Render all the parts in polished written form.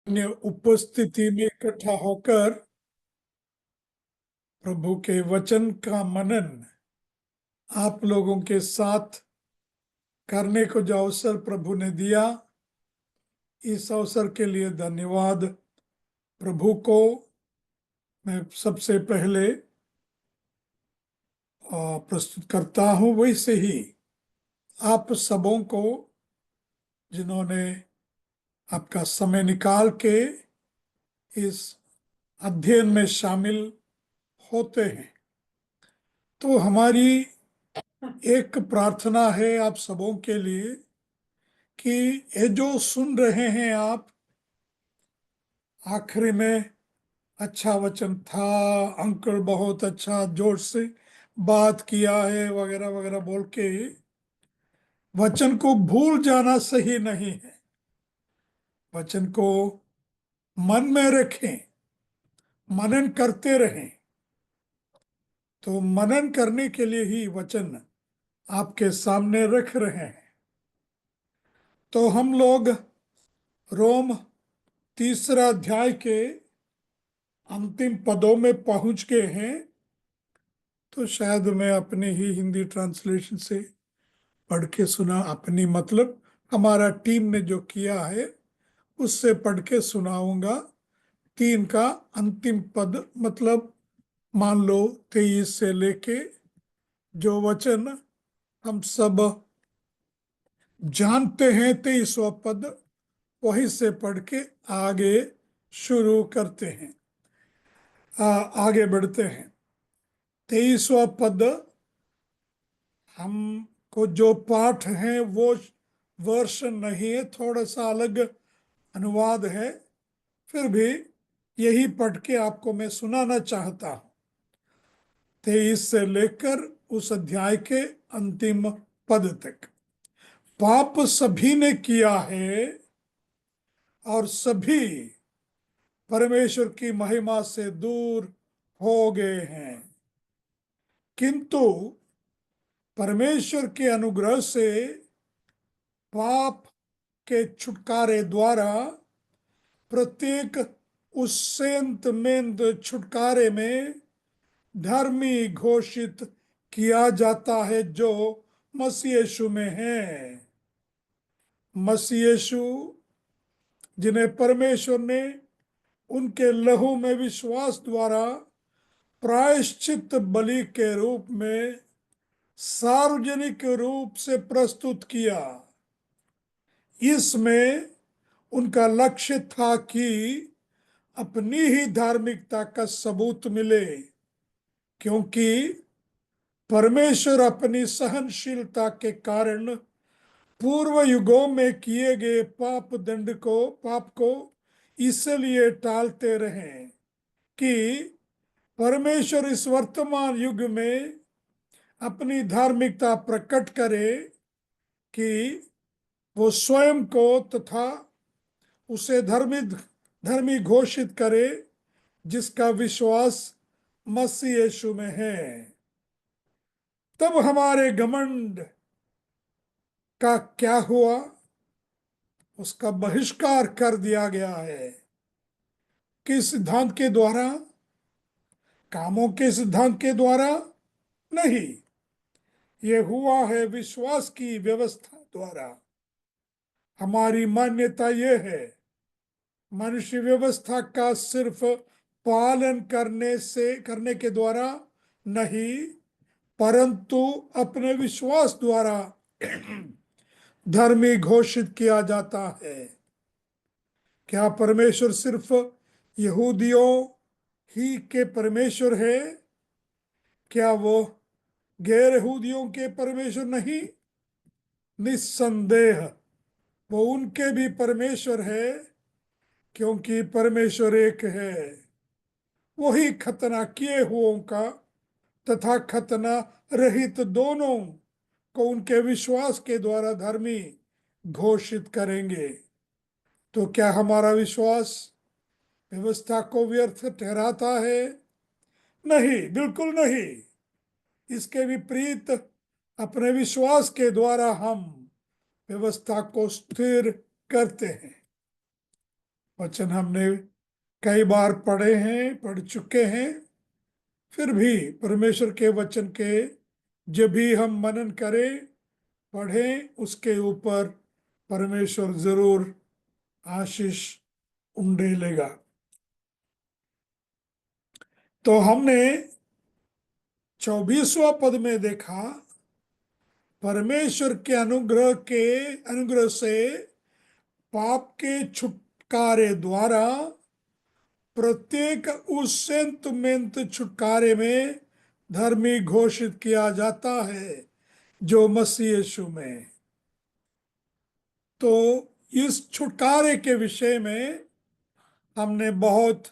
अन्य उपस्थिति में इकट्ठा होकर प्रभु के वचन का मनन आप लोगों के साथ करने को जो अवसर प्रभु ने दिया, इस अवसर के लिए धन्यवाद प्रभु को मैं सबसे पहले प्रस्तुत करता हूं। वैसे ही आप सबों को जिन्होंने आपका समय निकाल के इस अध्ययन में शामिल होते हैं, तो हमारी एक प्रार्थना है आप सबों के लिए कि ये जो सुन रहे हैं आप, आखिरी में अच्छा वचन था, अंकल बहुत अच्छा जोर से बात किया है वगैरह वगैरह बोल के वचन को भूल जाना सही नहीं है। वचन को मन में रखें, मनन करते रहें। तो मनन करने के लिए ही वचन आपके सामने रख रहे हैं। तो हम लोग रोम तीसरा अध्याय के अंतिम पदों में पहुंच गए हैं। तो शायद मैं अपनी ही हिंदी ट्रांसलेशन से पढ़ के सुना, अपनी मतलब हमारा टीम ने जो किया है उससे पढ़ के सुनाऊंगा। 3 का अंतिम पद, मतलब मान लो 23 से लेके जो वचन हम सब जानते हैं 23वां पद, वहीं से पढ़ के आगे शुरू करते हैं, आगे बढ़ते हैं। 23वां पद हमको जो पाठ है वो वर्ष नहीं है, थोड़ा सा अलग अनुवाद है, फिर भी यही पढ़ के आपको मैं सुनाना चाहता हूं। 23 से लेकर उस अध्याय के अंतिम पद तक। पाप सभी ने किया है और सभी परमेश्वर की महिमा से दूर हो गए हैं, किंतु परमेश्वर के अनुग्रह से पाप के छुटकारे द्वारा प्रत्येक उससेंत मेंद छुटकारे में धर्मी घोषित किया जाता है जो मसीह यीशु में है। मसीह यीशु जिन्हें परमेश्वर ने उनके लहू में विश्वास द्वारा प्रायश्चित बलि के रूप में सार्वजनिक रूप से प्रस्तुत किया। इसमें उनका लक्ष्य था कि अपनी ही धार्मिकता का सबूत मिले, क्योंकि परमेश्वर अपनी सहनशीलता के कारण पूर्व युगों में किए गए पाप को इसलिए टालते रहे कि परमेश्वर इस वर्तमान युग में अपनी धार्मिकता प्रकट करे कि वो स्वयं को तथा उसे धर्मी घोषित करे जिसका विश्वास मसीह यीशु में है। तब हमारे घमंड का क्या हुआ? उसका बहिष्कार कर दिया गया है। किस सिद्धांत के द्वारा? कामों के सिद्धांत के द्वारा नहीं, ये हुआ है विश्वास की व्यवस्था द्वारा। हमारी मान्यता यह है, मनुष्य व्यवस्था का सिर्फ पालन करने के द्वारा नहीं, परंतु अपने विश्वास द्वारा धर्मी घोषित किया जाता है। क्या परमेश्वर सिर्फ यहूदियों ही के परमेश्वर है? क्या वो गैर यहूदियों के परमेश्वर नहीं? निस्संदेह वो उनके भी परमेश्वर है, क्योंकि परमेश्वर एक है। वही खतना किए हुओं का तथा खतना रहित दोनों को उनके विश्वास के द्वारा धर्मी घोषित करेंगे। तो क्या हमारा विश्वास व्यवस्था को व्यर्थ ठहराता है? नहीं, बिल्कुल नहीं। इसके विपरीत अपने विश्वास के द्वारा हम व्यवस्था को स्थिर करते हैं। वचन हमने कई बार पढ़े हैं, पढ़ चुके हैं। फिर भी परमेश्वर के वचन के जब भी हम मनन करें, पढ़ें, उसके ऊपर परमेश्वर जरूर आशीष उंडेलेगा। तो हमने 24वां पद में देखा, परमेश्वर के अनुग्रह से पाप के छुटकारे द्वारा प्रत्येक उस संत छुटकारे में धर्मी घोषित किया जाता है जो मसीह यीशु में है। तो इस छुटकारे के विषय में हमने बहुत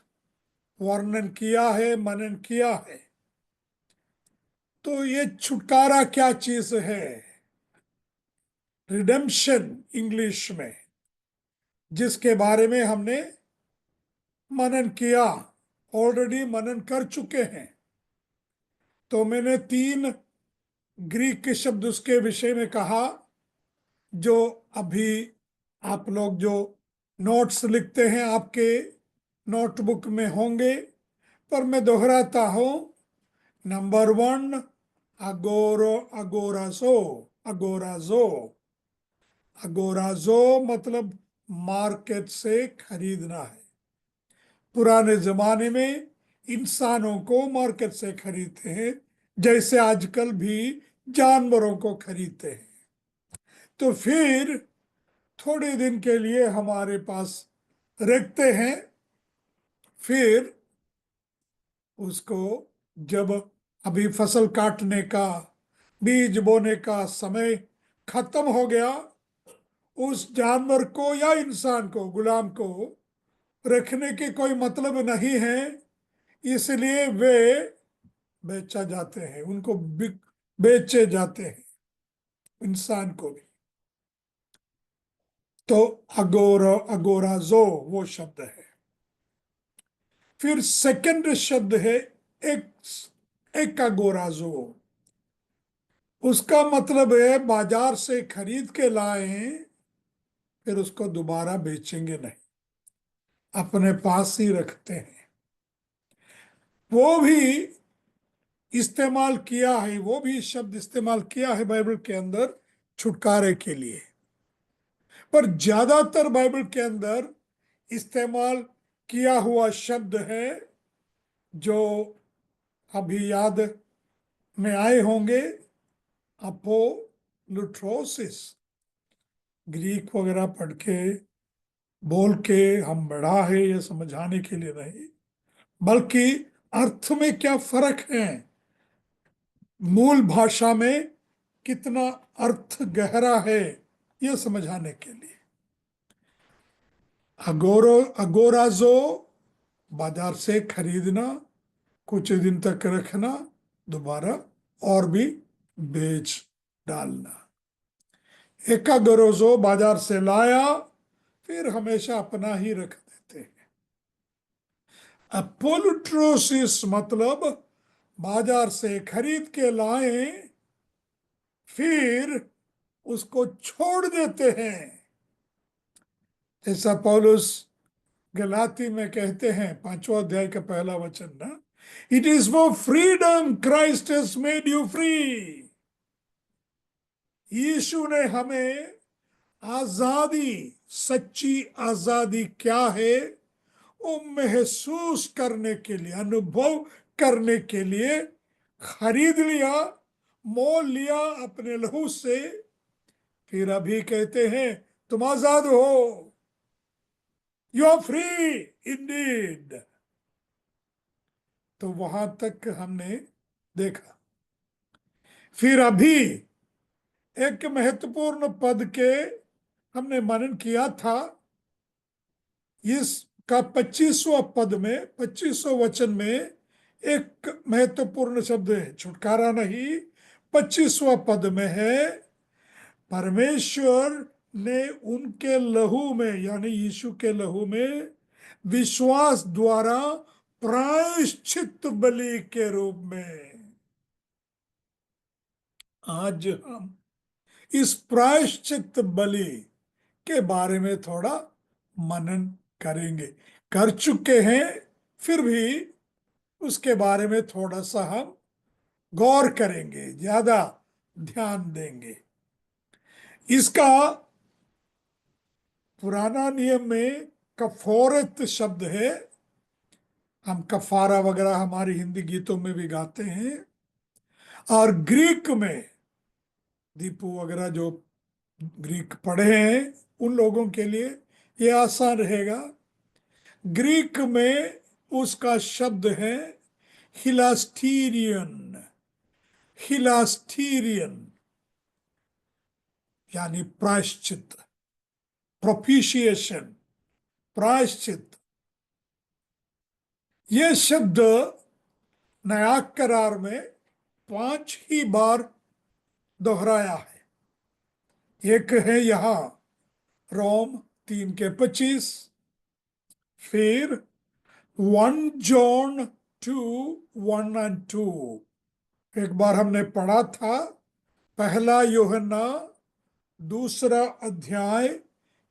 वर्णन किया है, मनन किया है। तो ये छुटकारा क्या चीज है? रिडेम्पशन इंग्लिश में, जिसके बारे में हमने मनन किया, ऑलरेडी मनन कर चुके हैं। तो मैंने 3 ग्रीक के शब्द उसके विषय में कहा, जो अभी आप लोग जो नोट्स लिखते हैं आपके नोटबुक में होंगे, पर मैं दोहराता हूं। नंबर 1, अगोरो अगोराजो। अगोराजो, अगोराजो मतलब मार्केट से खरीदना है। पुराने जमाने में इंसानों को मार्केट से खरीदते हैं, जैसे आजकल भी जानवरों को खरीदते हैं। तो फिर थोड़े दिन के लिए हमारे पास रखते हैं, फिर उसको जब अभी फसल काटने का, बीज बोने का समय खत्म हो गया, उस जानवर को या इंसान को, गुलाम को रखने के कोई मतलब नहीं है, इसलिए वे बेचा जाते हैं, उनको बेचे जाते हैं, इंसान को भी। तो अगोराजो वो शब्द है। फिर सेकंड शब्द है एक एक अगोराजो। उसका मतलब है बाजार से खरीद के लाए, फिर उसको दोबारा बेचेंगे नहीं, अपने पास ही रखते हैं। वो भी इस्तेमाल किया है, वो भी शब्द इस्तेमाल किया है बाइबल के अंदर छुटकारे के लिए। पर ज्यादातर बाइबल के अंदर इस्तेमाल किया हुआ शब्द है जो अभी याद में आए होंगे, अपोलुट्रोसिस। ग्रीक वगैरह पढ़ के बोल के हम बढ़ा है ये समझाने के लिए नहीं, बल्कि अर्थ में क्या फर्क है, मूल भाषा में कितना अर्थ गहरा है, ये समझाने के लिए। अगोराजो बाजार से खरीदना, कुछ दिन तक रखना, दोबारा और भी बेच डालना। एकागोरोजो बाजार से लाया, फिर हमेशा अपना ही रख देते हैं। अपोलुट्रोसिस मतलब बाजार से खरीद के लाए, फिर उसको छोड़ देते हैं। जैसा पौलुस गलाती में कहते हैं, 5वां अध्याय का पहला वचन ना, it is for freedom Christ has made you free. Yeshu ने हमें आजादी, सच्ची आजादी क्या है वो महसूस करने के लिए, अनुभव करने के लिए खरीद लिया, मोल लिया अपने लहू से। फिर अभी कहते हैं तुम आजाद हो, यू आर फ्री इंडीड। तो वहां तक हमने देखा। फिर अभी एक महत्वपूर्ण पद के हमने मनन किया था, इसका 25वां पद में, 25वां वचन में एक महत्वपूर्ण शब्द है, छुटकारा नहीं, 25वां पद में है, परमेश्वर ने उनके लहू में, यानी यीशु के लहू में विश्वास द्वारा प्रायश्चित बलि के रूप में। आज हम इस प्रायश्चित बलि के बारे में थोड़ा मनन करेंगे, कर चुके हैं, फिर भी उसके बारे में थोड़ा सा हम गौर करेंगे, ज्यादा ध्यान देंगे। इसका पुराना नियम में कफोरत शब्द है। हम कफारा वगैरह हमारे हिंदी गीतों में भी गाते हैं। और ग्रीक में, दीपू वगैरह जो ग्रीक पढ़े हैं उन लोगों के लिए ये आसान रहेगा। ग्रीक में उसका शब्द है हिलास्टीरियन। हिलास्टीरियन यानी प्रायश्चित, प्रोपिशिएशन, प्रायश्चित। ये शब्द नया करार में 5 ही बार दोहराया है। एक है यहां रोम 3:25, फिर 1 जॉन 2:1 और 2। एक बार हमने पढ़ा था पहला यूहन्ना 2 अध्याय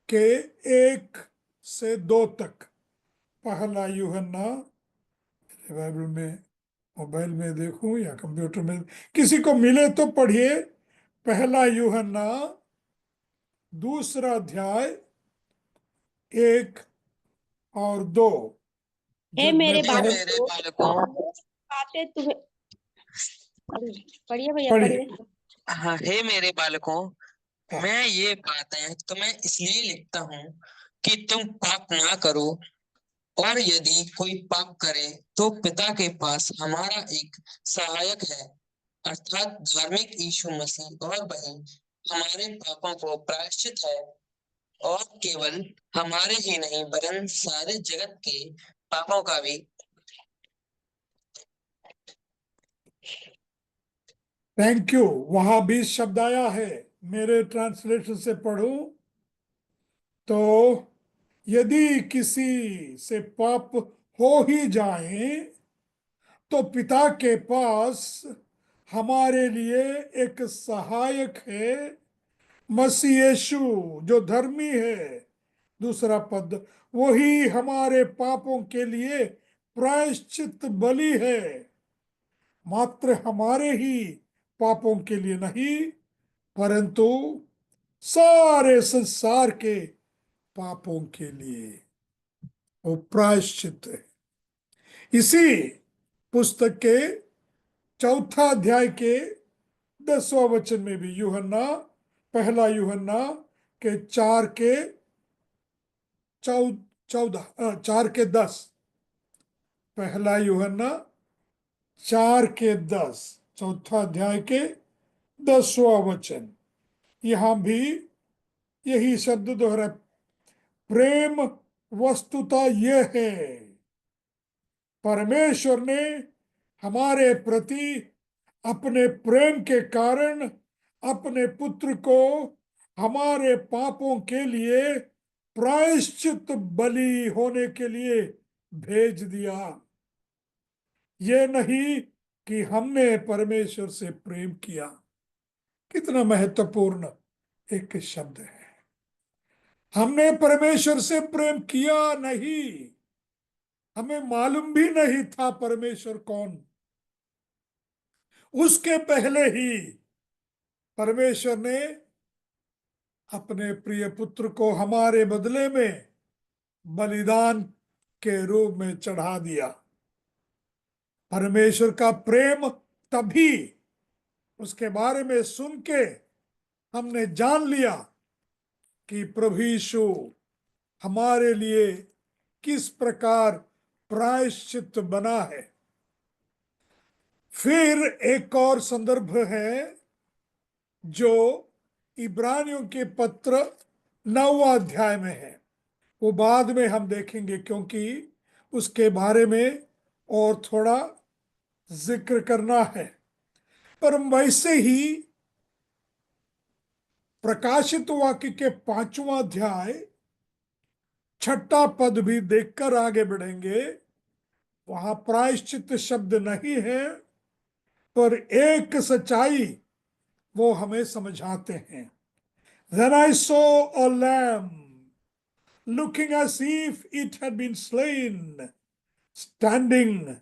के 1 से 2 तक। पहला यूहन्ना, बाइबल में, मोबाइल में देखूं या कंप्यूटर में, किसी को मिले तो पढ़िए। पहला यूहन्ना 2 अध्याय 1 और 2। हे जब मैं मेरे पढ़ बालकों, बातें तुम्हें पढ़िए भैया, पढ़िए। पढ़िए। हाँ, हे मेरे बालकों, मैं ये बातें तुम्हें इसलिए लिखता हूँ कि तुम पाप ना करो। और यदि कोई पाप करे तो पिता के पास हमारा एक सहायक है, अर्थात धार्मिक यीशु मसीह, और वही हमारे पापों को प्रायश्चित है, और केवल हमारे ही नहीं वरन सारे जगत के पापों का भी। Thank you. वहां भी शब्द आया है, मेरे ट्रांसलेशन से पढ़ूं तो यदि किसी से पाप हो ही जाए तो पिता के पास हमारे लिए एक सहायक है, मसीह यीशु जो धर्मी है। 2 पद, वही हमारे पापों के लिए प्रायश्चित बलि है, मात्र हमारे ही पापों के लिए नहीं परंतु सारे संसार के पापों के लिए वो प्रायश्चित है। इसी पुस्तक के 4 अध्याय के 10वां वचन में भी यूहन्ना, पहला यूहन्ना के 4:10, पहला यूहन्ना 4:10, 4 अध्याय के 10वां वचन, यहां भी यही शब्द दोहरा। प्रेम वस्तुतः यह है, परमेश्वर ने हमारे प्रति अपने प्रेम के कारण अपने पुत्र को हमारे पापों के लिए प्रायश्चित बलि होने के लिए भेज दिया। ये नहीं कि हमने परमेश्वर से प्रेम किया। कितना महत्वपूर्ण एक शब्द है। हमने परमेश्वर से प्रेम किया नहीं, हमें मालूम भी नहीं था परमेश्वर कौन। उसके पहले ही परमेश्वर ने अपने प्रिय पुत्र को हमारे बदले में बलिदान के रूप में चढ़ा दिया। परमेश्वर का प्रेम तभी उसके बारे में सुन के हमने जान लिया कि प्रभु यीशु हमारे लिए किस प्रकार प्रायश्चित बना है। फिर एक और संदर्भ है जो इब्रानियों के पत्र 9 अध्याय में है। वो बाद में हम देखेंगे क्योंकि उसके बारे में और थोड़ा जिक्र करना है। पर वैसे ही प्रकाशित वाक्य के 5वां अध्याय 6 पद भी देखकर आगे बढ़ेंगे। वहां प्रायश्चित शब्द नहीं है, पर एक सच्चाई वो हमें समझाते हैं। Then I saw a lamb looking as if it had been slain, standing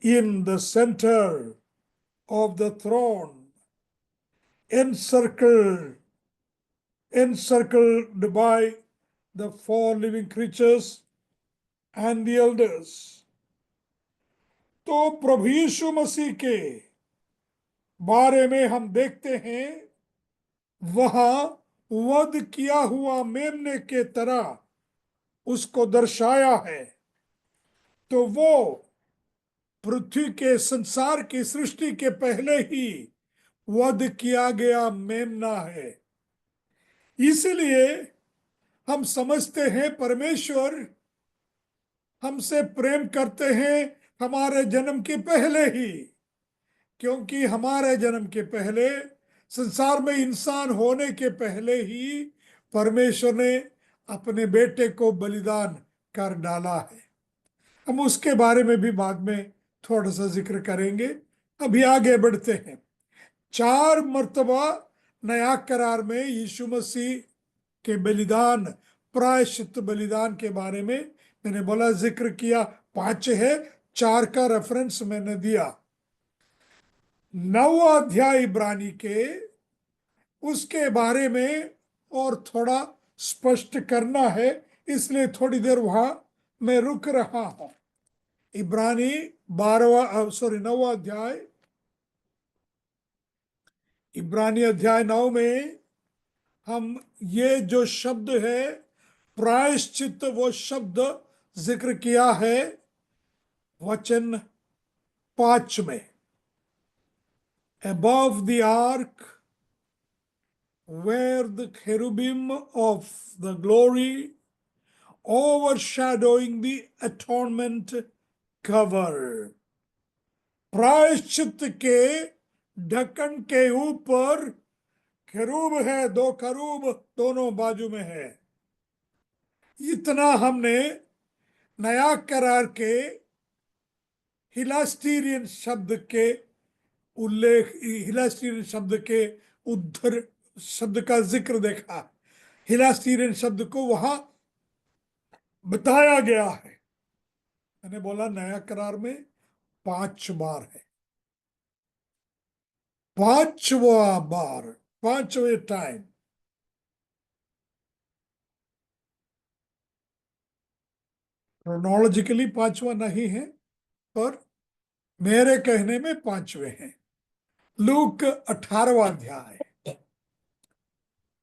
in the center of the throne, encircled, encircled by the four living creatures and the elders. तो प्रभु यीशु मसीह के बारे में हम देखते हैं वहां वध किया हुआ मेमने के तरह उसको दर्शाया है। तो वो पृथ्वी के संसार की सृष्टि के पहले ही वध किया गया मेमना है। इसलिए हम समझते हैं परमेश्वर हमसे प्रेम करते हैं हमारे जन्म के पहले ही, क्योंकि हमारे जन्म के पहले, संसार में इंसान होने के पहले ही परमेश्वर ने अपने बेटे को बलिदान कर डाला है। हम उसके बारे में भी बाद में थोड़ा सा जिक्र करेंगे। अभी आगे बढ़ते हैं। 4 मर्तबा नया करार में यीशु मसीह के बलिदान, प्रायश्चित बलिदान के बारे में मैंने बोला जिक्र किया। 5 है, 4 का रेफरेंस मैंने दिया। 9वां अध्याय इब्रानी के, उसके बारे में और थोड़ा स्पष्ट करना है, इसलिए थोड़ी देर वहां मैं रुक रहा हूं। इब्रानी 9वां अध्याय, इब्रानी अध्याय 9 में हम ये जो शब्द है प्रायश्चित, वो शब्द जिक्र किया है वचन 5 में। Above the ark were the cherubim of the glory overshadowing the atonement cover. प्रायश्चित के ढक्कन के ऊपर खरूब है, 2 खरूब दोनों बाजू में है। इतना हमने नया करार के हिलास्टीरियन शब्द के उल्लेख, हिलास्टीरियन शब्द के उद्धर शब्द का जिक्र देखा। हिलास्टीरियन शब्द को वहां बताया गया है। मैंने बोला नया करार में 5 बार है, 5वां बार, 5वें टाइम। क्रोनोलॉजिकली 5वां नहीं है, पर मेरे कहने में 5वें हैं। लूक 18वां अध्याय,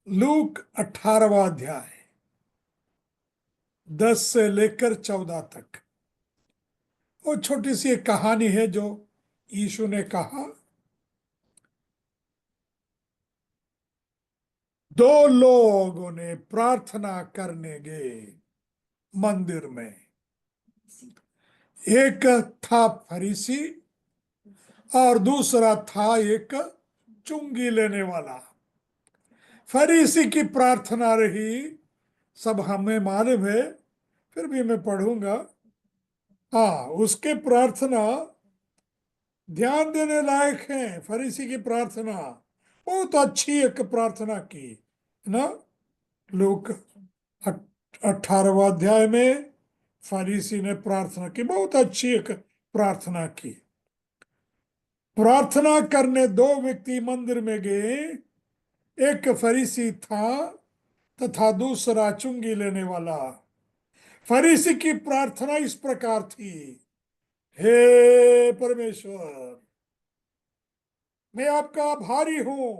लूक 18वां अध्याय 10 से लेकर 14 तक। वो छोटी सी एक कहानी है जो यीशु ने कहा। 2 लोगों ने प्रार्थना करने गए मंदिर में। एक था फरीसी और दूसरा था एक चुंगी लेने वाला। फरीसी की प्रार्थना रही, सब हमें मालूम है, फिर भी मैं पढ़ूंगा। हाँ, उसके प्रार्थना ध्यान देने लायक है। फरीसी की प्रार्थना बहुत अच्छी एक प्रार्थना की ना। लूक 18वां अध्याय में फरीसी ने प्रार्थना की, बहुत अच्छी एक प्रार्थना की। प्रार्थना करने 2 व्यक्ति मंदिर में गए। एक फरीसी था तथा दूसरा चुंगी लेने वाला। फरीसी की प्रार्थना इस प्रकार थी, हे परमेश्वर, मैं आपका आभारी हूं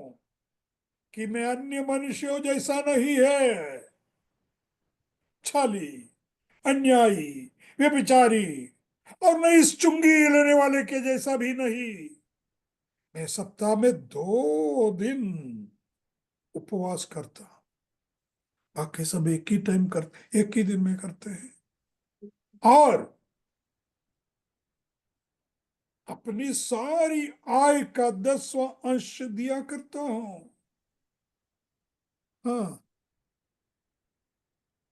कि मैं अन्य मनुष्यों जैसा नहीं है, छली, अन्यायी, व्यभिचारी और न इस चुंगी लेने वाले के जैसा भी नहीं। मैं सप्ताह में 2 दिन उपवास करता, बाकी सब एक ही टाइम करते, एक ही दिन में करते हैं, और अपनी सारी आय का 10वां अंश दिया करता हूं। हाँ,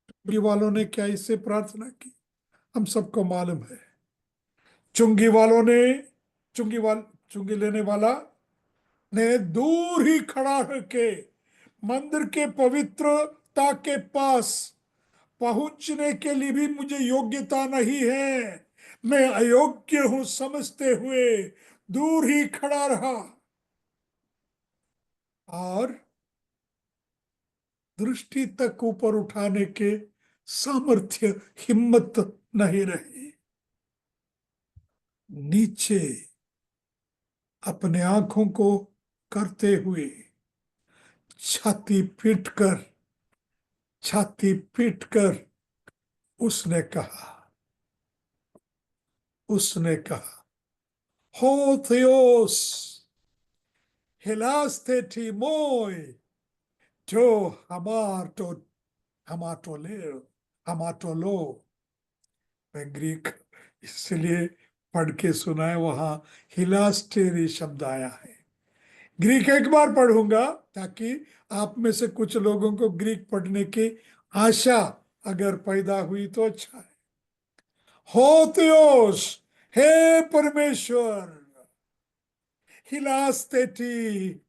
चुंगी वालों ने क्या इससे प्रार्थना की हम सबको मालूम है। चुंगी वालों ने, चुंगी लेने वाला ने दूर ही खड़ा होके मंदिर के पवित्रता के पास पहुंचने के लिए भी मुझे योग्यता नहीं है। मैं अयोग्य हूं समझते हुए दूर ही खड़ा रहा और दृष्टि तक ऊपर उठाने के सामर्थ्य, हिम्मत नहीं रही। नीचे अपने आंखों को करते हुए छाती पीटकर छाती पीटकर उसने कहा उसने कहा, हो थियोस हिलास्तेटी मोय जो हमाटो हमाटोले हमाटोलो। मैं ग्रीक इसलिए पढ़ के सुना है, वहां हिलास्टेरी शब्द आया है। ग्रीक एक बार पढ़ूंगा ताकि आप में से कुछ लोगों को ग्रीक पढ़ने की आशा अगर पैदा हुई तो अच्छा है। होतियोस, हे परमेश्वर, हिलास्तेटी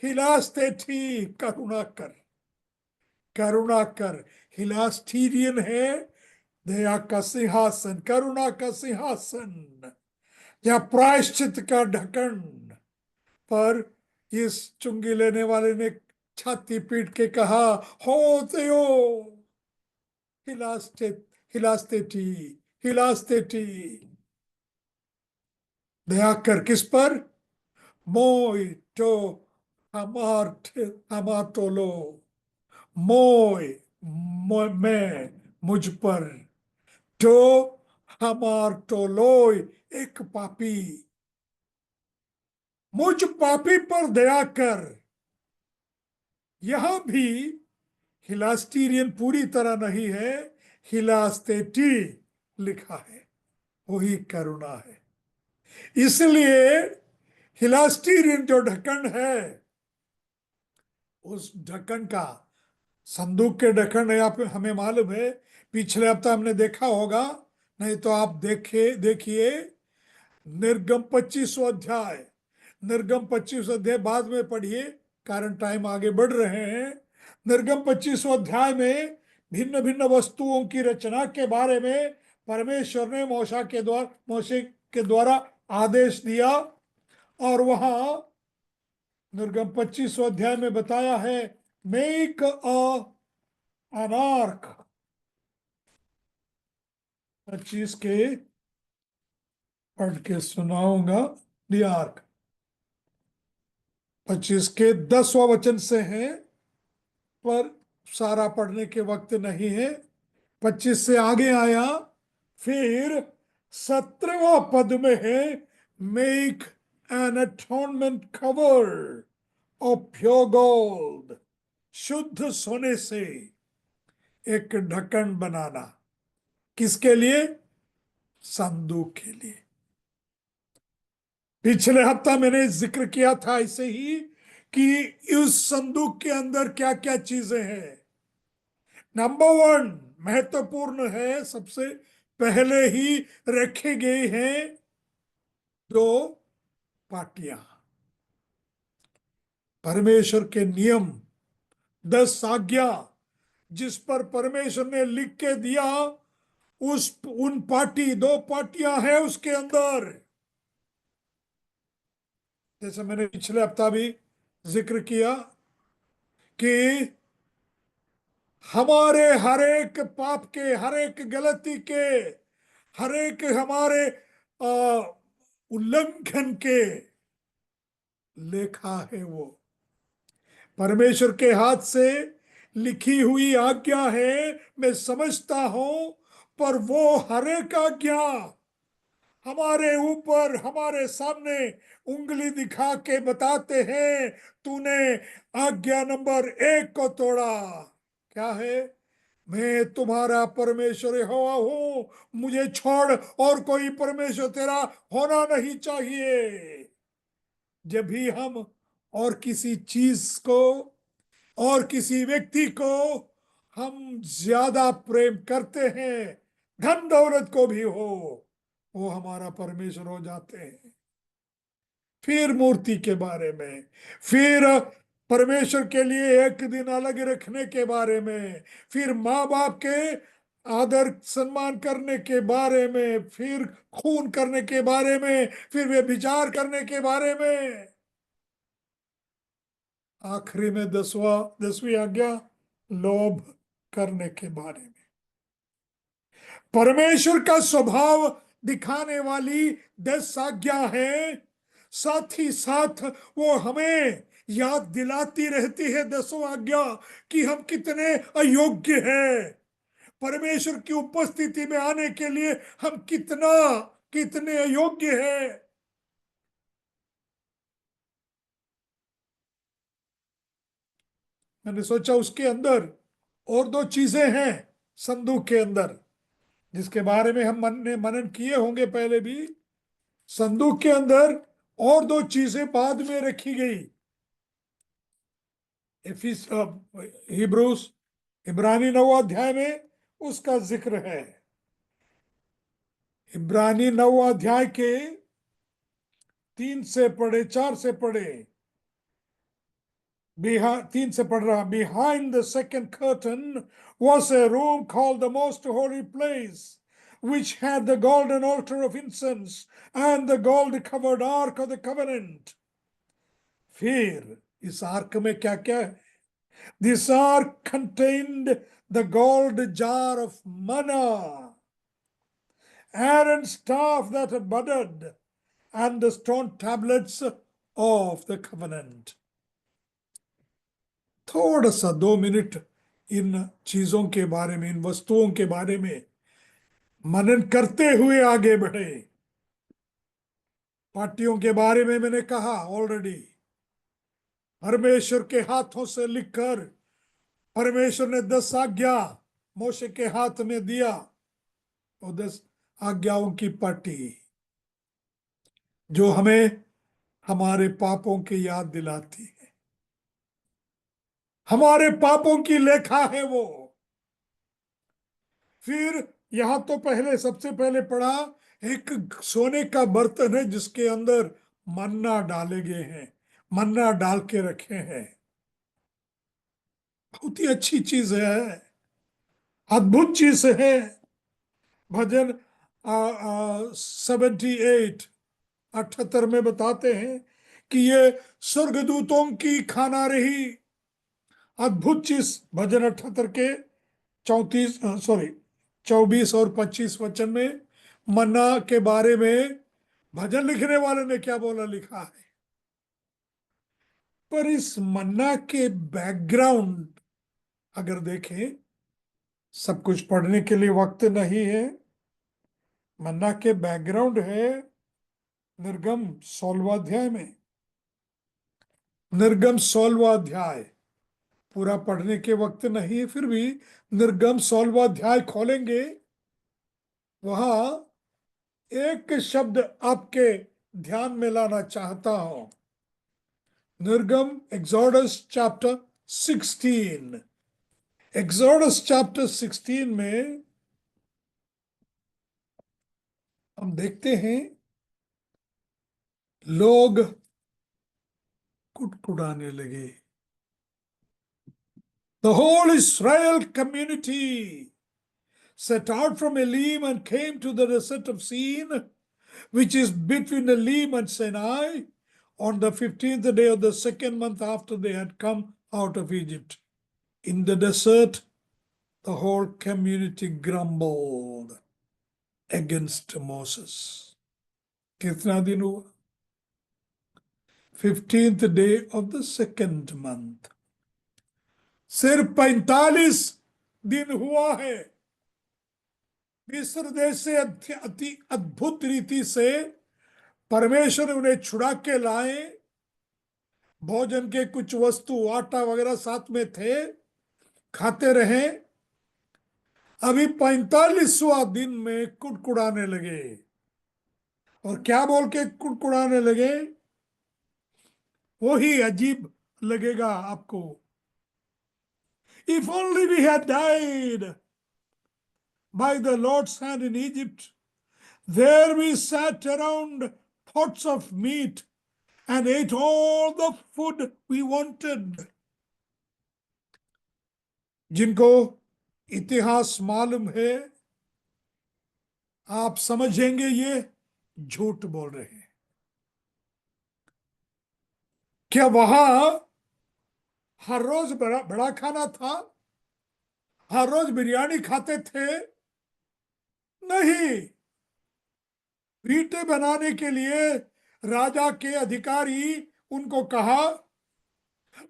हिलास्तेटी, करुणा कर, करुणा कर। हिलास्टीरियन है दया का सिंहासन, करुणा का सिंहासन या प्रायश्चित का ढक्कन। पर इस चुंगी लेने वाले ने छाती पीट के कहा, हो तेओ हिलास्ते हिलास्तेटी हिलास्तेटी, दया कर किस पर? मोय तो हमार हमार टोलो, मोय मैं मुझ पर, तो हमार टोलोय एक पापी, मुझ पापी पर दया कर। यहां भी हिलास्टीरियन पूरी तरह नहीं है, हिलास्तेटी लिखा है, वही करुणा है। इसलिए हिलास्टीरियन जो ढक्कन है, उस ढक्कन का, संदूक के ढक्कन है, आप हमें मालूम है, पिछले हफ्ता हमने देखा होगा, नहीं तो आप देखिए निर्गम 25वां अध्याय। निर्गम 25वां अध्याय बाद में पढ़िए, कारण टाइम आगे बढ़ रहे हैं। निर्गम 25वां अध्याय में भिन्न भिन्न वस्तुओं की रचना के बारे में परमेश्वर ने मोशे के द्वारा आदेश दिया। और वहां निर्गम 25वां अध्याय में बताया है, मेक एन आर्क। 25 के पढ़ के सुनाऊंगा। द आर्क 25 के 10वां वचन से है, पर सारा पढ़ने के वक्त नहीं है। 25 से आगे आया, फिर 17वां पद में है, make an atonement cover of pure gold, शुद्ध सोने से एक ढक्कन बनाना। किसके लिए? संदूक के लिए। पिछले हफ्ता मैंने जिक्र किया था ऐसे ही कि उस संदूक के अंदर क्या क्या चीजें हैं। नंबर 1 महत्वपूर्ण है, सबसे पहले ही रखे गए हैं दो पाटियां, परमेश्वर के नियम, 10 आज्ञा, जिस पर परमेश्वर ने लिख के दिया। उस उन पार्टी, दो पार्टियां हैं उसके अंदर, जैसे मैंने पिछले हफ्ता भी जिक्र किया कि हमारे हरेक पाप के, हरेक गलती के, हरेक हमारे उल्लंघन के लेखा है वो, परमेश्वर के हाथ से लिखी हुई आज्ञा है। मैं समझता हूं, पर वो हरेक आज्ञा हमारे ऊपर, हमारे सामने उंगली दिखा के बताते हैं, तूने आज्ञा नंबर 1 को तोड़ा। क्या है? मैं तुम्हारा परमेश्वर यहोवा हूं, मुझे छोड़ और कोई परमेश्वर तेरा होना नहीं चाहिए। जब भी हम और किसी चीज को और किसी व्यक्ति को हम ज्यादा प्रेम करते हैं, धन दौलत को भी हो, वो हमारा परमेश्वर हो जाते हैं। फिर मूर्ति के बारे में, फिर परमेश्वर के लिए एक दिन अलग रखने के बारे में, फिर माँ बाप के आदर सम्मान करने के बारे में, फिर खून करने के बारे में, फिर वे विचार करने के बारे में, आखिरी में 10वीं आज्ञा लोभ करने के बारे में। परमेश्वर का स्वभाव दिखाने वाली 10 आज्ञा है, साथ ही साथ वो हमें याद दिलाती रहती है 10 आज्ञा कि हम कितने अयोग्य हैं। परमेश्वर की उपस्थिति में आने के लिए हम कितने अयोग्य हैं। मैंने सोचा उसके अंदर और 2 चीजें हैं संदूक के अंदर, जिसके बारे में हम मनन किए होंगे पहले भी। संदूक के अंदर और 2 चीजें बाद में रखी गई। इफिस हिब्रूस इब्रानी 9 अध्याय में उसका जिक्र है। इब्रानी 9 अध्याय के 3 से पढ़े, 4 से पढ़े, 3 से पढ़ रहा। Behind the second curtain was a room called the most holy place, which had the golden altar of incense and the gold covered ark of the covenant. फिर इस आर्क में क्या क्या है? This ark contained the gold jar of manna, Aaron's staff that had budded, and the stone tablets of the covenant. थोड़ा सा 2 minute in चीजों के बारे में, इन वस्तुओं के बारे में मनन करते हुए आगे बढ़े। पार्टियों के बारे में मैंने कहा ऑलरेडी। परमेश्वर के हाथों से लिखकर परमेश्वर ने 10 आज्ञा मोशे के हाथ में दिया, और 10 आज्ञाओं की पार्टी जो हमें हमारे पापों की याद दिलाती है। हमारे पापों की लेखा है वो। फिर यहां तो सबसे पहले पढ़ा, एक सोने का बर्तन है जिसके अंदर मन्ना डाले गए हैं, मन्ना डाल के रखे हैं। बहुत ही अच्छी चीज है, अद्भुत चीज है। भजन 78 में बताते हैं कि ये स्वर्गदूतों की खाना रही। अद्भुत चीज। भजन 78 के 24 और 25 वचन में मन्ना के बारे में भजन लिखने वाले ने क्या बोला, लिखा है। पर इस मन्ना के बैकग्राउंड अगर देखें, सब कुछ पढ़ने के लिए वक्त नहीं है। मन्ना के बैकग्राउंड है निर्गम 16वां अध्याय में। निर्गम 16वां अध्याय पूरा पढ़ने के वक्त नहीं है, फिर भी निर्गम 16वां अध्याय खोलेंगे, वहां एक शब्द आपके ध्यान में लाना चाहता हूं। निर्गम एक्सोडस चैप्टर 16। एक्सोडस चैप्टर 16 में हम देखते हैं लोग कुटकुटाने लगे। The whole Israel community set out from Elim and came to the desert of Sin, which is between Elim and Sinai, on the 15th day of the second month after they had come out of Egypt. In the desert, the whole community grumbled against Moses. कितना दिन हुआ? 15th day of the second month. सिर्फ 45 दिन हुआ है। मिस्र देश से अति अद्भुत रीति से परमेश्वर ने उन्हें छुड़ा के लाए। भोजन के कुछ वस्तु, आटा वगैरह साथ में थे, खाते रहे। अभी 45वां दिन में कुड़कुड़ाने लगे। और क्या बोल के कुड़कुड़ाने लगे, वो ही अजीब लगेगा आपको। If only we had died by the Lord's hand in Egypt, there we sat around pots of meat and ate all the food we wanted. जिनको इतिहास मालूम है, आप समझेंगे ये झूठ बोल रहे हैं। क्या वहां हर रोज बड़ा बड़ा खाना था? हर रोज बिरयानी खाते थे? नहीं। ईंटें बनाने के लिए राजा के अधिकारी उनको कहा,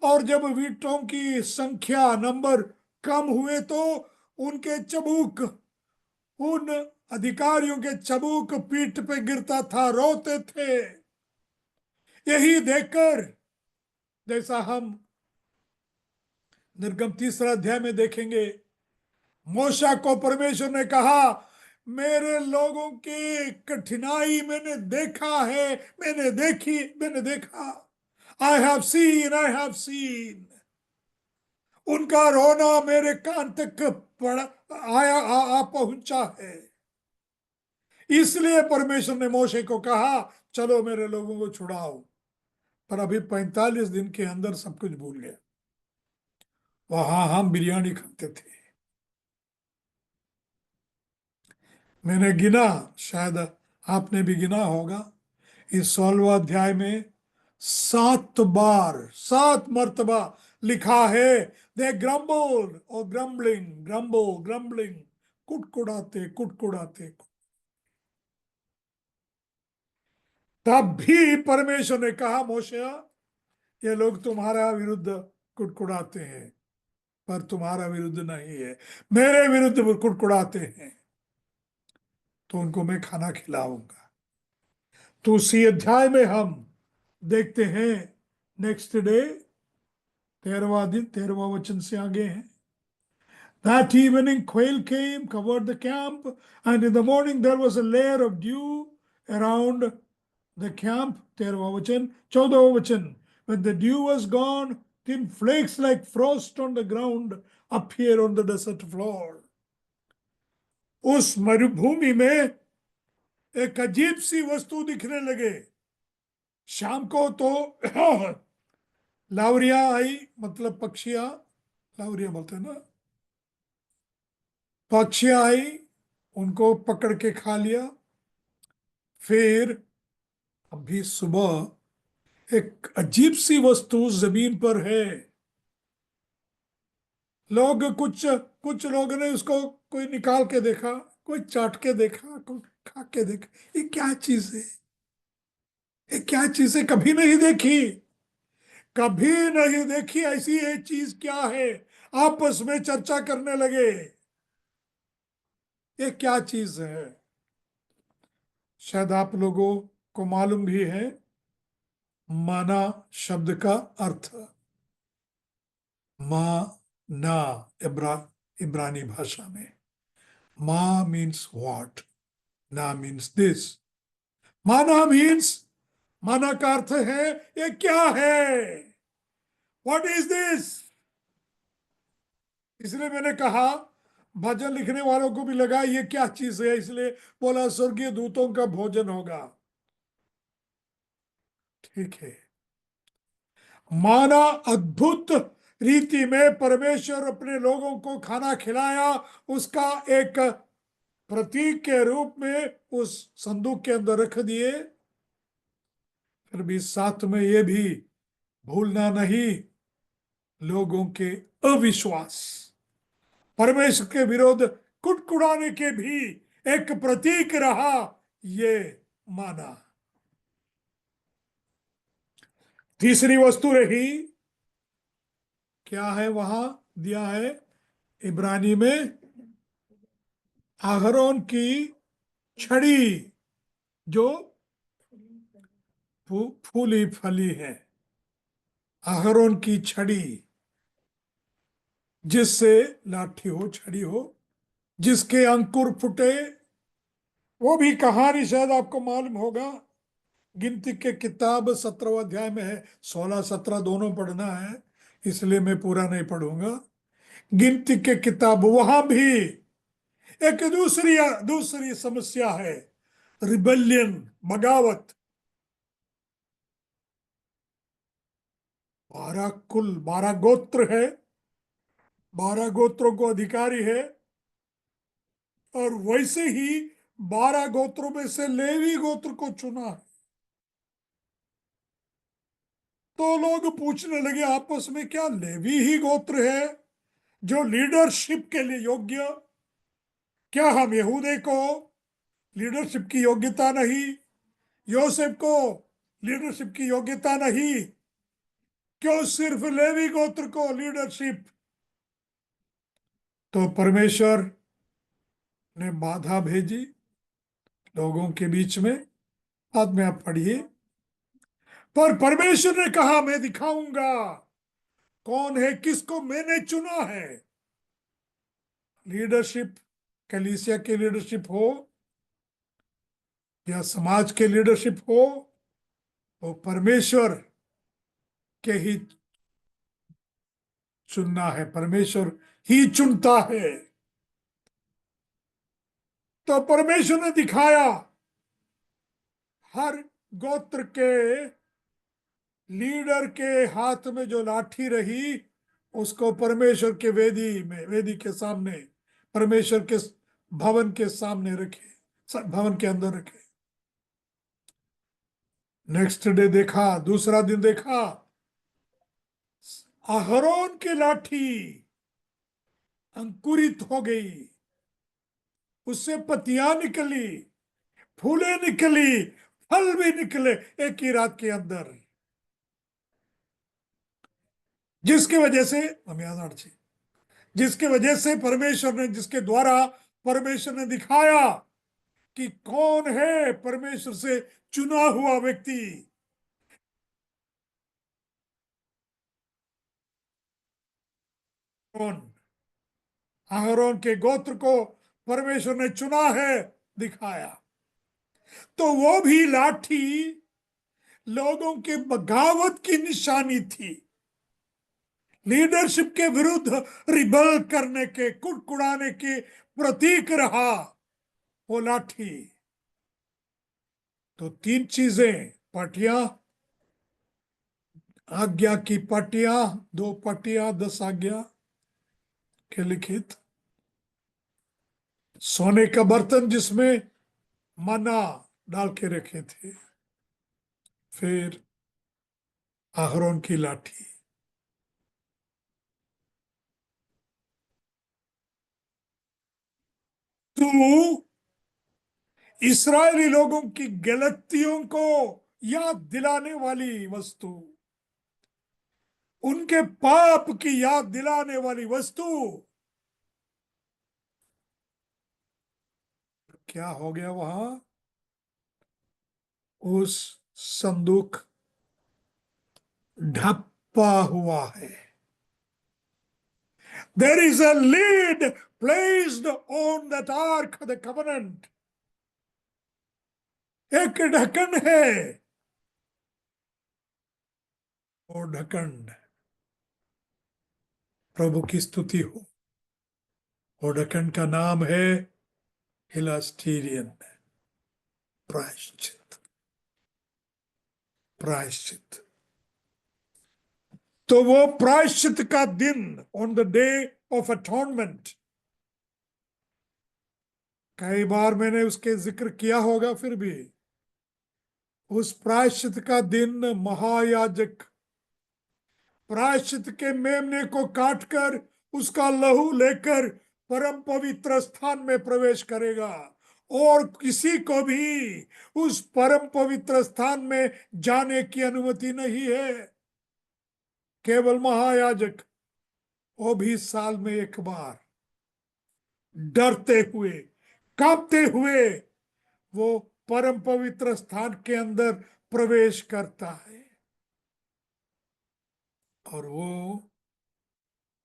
और जब ईंटों की संख्या नंबर कम हुए तो उनके चबूक, उन अधिकारियों के चबूक पीठ पे गिरता था, रोते थे। यही देखकर, जैसा हम निर्गम 3 अध्याय में देखेंगे, मूसा को परमेश्वर ने कहा, मेरे लोगों की कठिनाई मैंने देखा है, मैंने देखा। I have seen. उनका रोना मेरे कान तक पड़ा, आया आ पहुंचा है। इसलिए परमेश्वर ने मूसा को कहा, चलो मेरे लोगों को छुड़ाओ। पर अभी 45 दिन के अंदर सब कुछ भूल गया। वहां हम बिरयानी खाते थे। मैंने गिना, शायद आपने भी गिना होगा, इस 16वां अध्याय में 7 मर्तबा लिखा है, दे ग्रम्बल और ग्रम्बलिंग, कुटकुड़ाते कुटकुड़ाते। तब भी परमेश्वर ने कहा, मूसा, ये लोग तुम्हारा विरुद्ध कुटकुड़ाते हैं, पर तुम्हारा विरुद्ध नहीं है, मेरे विरुद्ध कुटकुड़ाते हैं, तो उनको मैं खाना खिलाऊंगा। तो उसी अध्याय में हम देखते हैं, नेक्स्ट डे, 13वां दिन, 13वां वचन से आगे हैं। That evening, quail came, covered the camp, and in the morning there was a layer of dew around the camp. 13वां वचन, 14वां वचन. When the dew was gone, thin flakes like frost on the ground appeared on the desert floor. उस मरुभूमि में एक अजीब सी वस्तु दिखने लगे। शाम को तो लावरिया आई, मतलब पक्षियां, लावरिया बोलते हैं ना, पक्षियां आई, उनको पकड़ के खा लिया। फिर अभी सुबह एक अजीब सी वस्तु जमीन पर है। लोग, कुछ कुछ लोगों ने उसको, कोई निकाल के देखा, कोई चाट के देखा, कोई खा के देखा, ये क्या चीज है, ये क्या चीज है, कभी नहीं देखी, कभी नहीं देखी ऐसी ये चीज क्या है। आपस में चर्चा करने लगे, ये क्या चीज है। शायद आप लोगों को मालूम भी है माना शब्द का अर्थ। मा ना, इब्रानी भाषा में मा मीन्स व्हाट, ना मीन्स दिस। माना मीन्स, माना का अर्थ है ये क्या है, व्हाट इज दिस। इसलिए मैंने कहा, भजन लिखने वालों को भी लगा ये क्या चीज है, इसलिए बोला स्वर्गीय दूतों का भोजन होगा। ठीक है। माना अद्भुत रीति में परमेश्वर अपने लोगों को खाना खिलाया, उसका एक प्रतीक के रूप में उस संदूक के अंदर रख दिए। फिर भी साथ में ये भी भूलना नहीं, लोगों के अविश्वास, परमेश्वर के विरोध कुटकुड़ाने के भी एक प्रतीक रहा ये माना। तीसरी वस्तु रही, क्या है वहां दिया है इब्रानी में, आहरोन की छड़ी, जो फूली फली है। आहरोन की छड़ी, जिससे लाठी हो, छड़ी हो, जिसके अंकुर फुटे। वो भी कहानी शायद आपको मालूम होगा, गिनती के किताब 17वां अध्याय में है। 16-17 दोनों पढ़ना है, इसलिए मैं पूरा नहीं पढ़ूंगा। गिनती के किताब, वहां भी एक दूसरी दूसरी समस्या है, रिबेलियन, बगावत। कुल 12 गोत्र है, 12 गोत्रों को अधिकारी है, और वैसे ही 12 गोत्रों में से लेवी गोत्र को चुना है। तो लोग पूछने लगे आपस में, क्या लेवी ही गोत्र है जो लीडरशिप के लिए योग्य? क्या हम यहूदे को लीडरशिप की योग्यता नहीं, योसेफ को लीडरशिप की योग्यता नहीं, क्यों सिर्फ लेवी गोत्र को लीडरशिप? तो परमेश्वर ने बाधा भेजी लोगों के बीच में। बाद में आप पढ़िए। पर परमेश्वर ने कहा, मैं दिखाऊंगा कौन है, किसको मैंने चुना है। लीडरशिप, कलीसिया की लीडरशिप हो या समाज के लीडरशिप हो, वो परमेश्वर के ही चुनना है, परमेश्वर ही चुनता है। तो परमेश्वर ने दिखाया, हर गोत्र के लीडर के हाथ में जो लाठी रही, उसको परमेश्वर के वेदी में, वेदी के सामने, परमेश्वर के भवन के सामने रखे, भवन के अंदर रखे। नेक्स्ट डे देखा, दूसरा दिन देखा, अहरोन की लाठी अंकुरित हो गई, उससे पत्तियां निकली, फूले निकली, फल भी निकले एक ही रात के अंदर। जिसकी वजह से हम याद, जिसकी वजह से परमेश्वर ने, जिसके द्वारा परमेश्वर ने दिखाया कि कौन है परमेश्वर से चुना हुआ व्यक्ति। कौन? अहरोन के गोत्र को परमेश्वर ने चुना है, दिखाया। तो वो भी लाठी लोगों के बगावत की निशानी थी, लीडरशिप के विरुद्ध रिबल करने के, कुड़कुड़ाने के प्रतीक रहा वो लाठी। तो तीन चीजें, पटियां, आज्ञा की पटियां, 2 पटियां 10 आज्ञा के लिखित, सोने का बर्तन जिसमें मन्ना डाल के रखे थे, फिर अहरोन की लाठी। तो इस्राएली लोगों की गलतियों को याद दिलाने वाली वस्तु, उनके पाप की याद दिलाने वाली वस्तु, क्या हो गया वहां? उस संदूक ढपा हुआ है। There is a lid placed on that ark of the covenant. एक ढक्कन है, और ढक्कन, प्रभु की स्तुति हो, और ढक्कन का नाम है हिलास्टीरियन, प्रायश्चित, प्रायश्चित। तो वो प्रायश्चित का दिन, on the day of atonement, कई बार मैंने उसके जिक्र किया होगा, फिर भी उस प्रायश्चित का दिन महायाजक प्रायश्चित के मेमने को काटकर उसका लहू लेकर परम पवित्र स्थान में प्रवेश करेगा, और किसी को भी उस परम पवित्र स्थान में जाने की अनुमति नहीं है, केवल महायाजक, वो भी साल में एक बार, डरते हुए, कांपते हुए वो परम पवित्र स्थान के अंदर प्रवेश करता है। और वो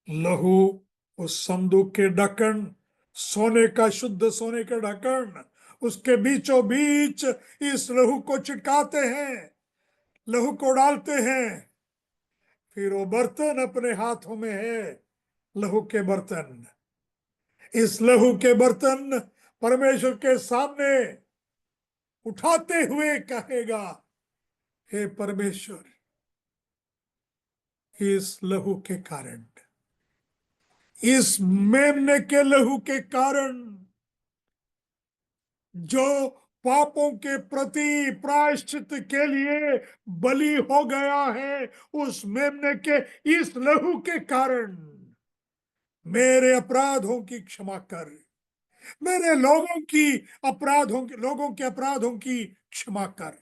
लहू, उस संदूक के ढक्कन, सोने का, शुद्ध सोने का ढक्कन, उसके बीचों बीच इस लहू को चिटकाते हैं, लहू को डालते हैं। फिर वो बर्तन अपने हाथों में है, लहू के बर्तन। इस लहू के बर्तन परमेश्वर के सामने उठाते हुए कहेगा, हे परमेश्वर, इस लहू के कारण, इस मेमने के लहू के कारण, जो पापों के प्रति प्रायश्चित के लिए बलि हो गया है, उस मेमने के इस लहू के कारण मेरे अपराधों की क्षमा कर, मेरे लोगों के अपराधों की क्षमा कर।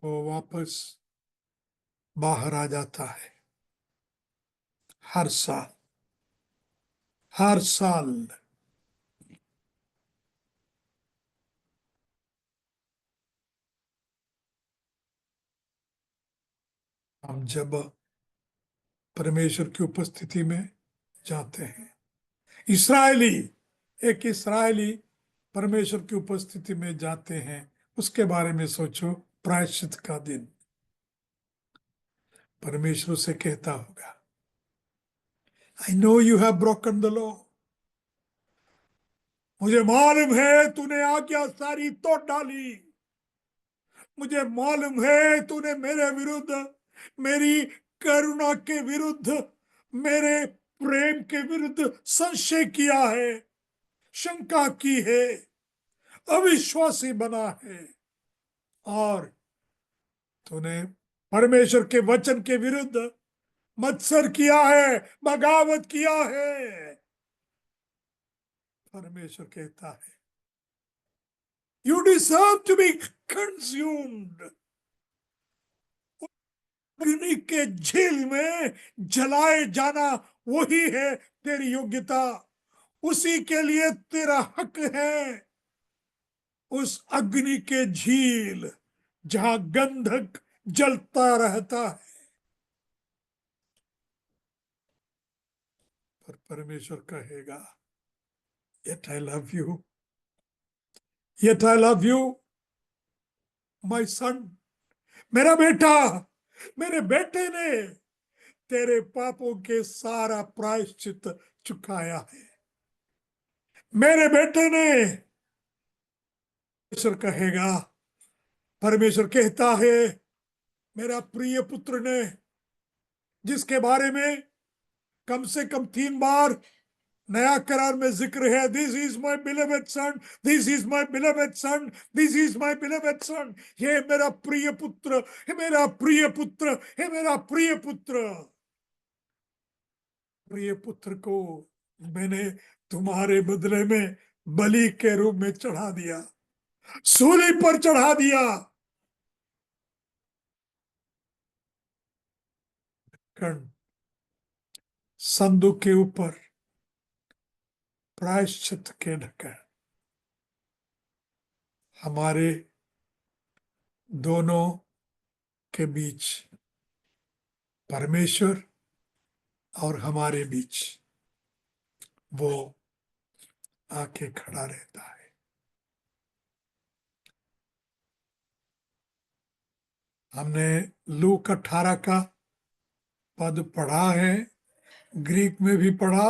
वो वापस बाहर आ जाता है हर साल, हर साल। हम जब परमेश्वर की उपस्थिति में जाते हैं, इसराइली, एक इसराइली परमेश्वर की उपस्थिति में जाते हैं, उसके बारे में सोचो। प्रायश्चित का दिन परमेश्वर से कहता होगा, I know you have broken the law, मुझे मालूम है तूने आज्ञा सारी तोड़ डाली, मुझे मालूम है तूने मेरे विरुद्ध, मेरी करुणा के विरुद्ध, मेरे प्रेम के विरुद्ध संशय किया है, शंका की है, अविश्वासी बना है, और तूने परमेश्वर के वचन के विरुद्ध मत्सर किया है, बगावत किया है। परमेश्वर कहता है, you deserve to be consumed. अग्नि के झील में जलाए जाना वही है तेरी योग्यता, उसी के लिए तेरा हक है। उस अग्नि के झील जहां गंधक जलता रहता है, पर परमेश्वर कहेगा, yet I love you, yet I love you, my son, मेरा बेटा, मेरे बेटे ने तेरे पापों के सारा प्रायश्चित चुकाया है, मेरे बेटे ने। परमेश्वर कहेगा, परमेश्वर कहता है, मेरा प्रिय पुत्र ने, जिसके बारे में कम से कम 3 बार नया करार में जिक्र है, this is my beloved son, this is my beloved son, this is my beloved son, ये मेरा प्रिय पुत्र, हे मेरा प्रिय पुत्र, हे मेरा प्रिय पुत्र। प्रिय पुत्र को मैंने तुम्हारे बदले में बलि के रूप में चढ़ा दिया, सूली पर चढ़ा दिया। कर्ण संदूक के ऊपर प्रायश्चित के ढक्कन हमारे दोनों के बीच, परमेश्वर और हमारे बीच वो आके खड़ा रहता है। हमने लूक 18 का पद पढ़ा है, ग्रीक में भी पढ़ा,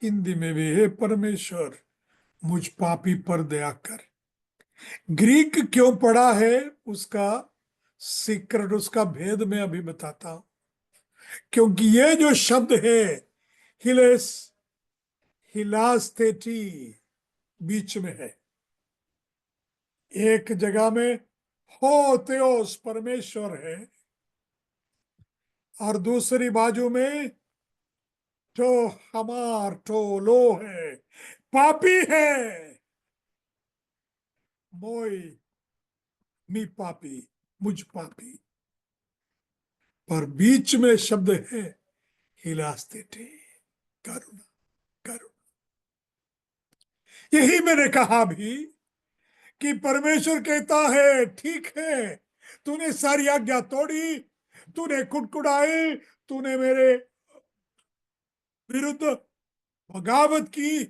हिंदी में भी है, परमेश्वर मुझ पापी पर दया कर। ग्रीक क्यों पढ़ा है, उसका सीक्रेट, उसका भेद मैं अभी बताता हूं। क्योंकि ये जो शब्द है हिलेस, हिलास्थेटी, बीच में है। एक जगह में हो तेओस परमेश्वर है, और दूसरी बाजू में तो हमार तो लो है, पापी है, मोई, मी पापी, मुझ पापी। पर बीच में शब्द है हिलास्तेटे, करुणा, करुणा। यही मैंने कहा भी कि परमेश्वर कहता है, ठीक है, तूने सारी आज्ञा तोड़ी, तूने कुड़कुड़ाई, तूने मेरे विरुद्ध बगावत की,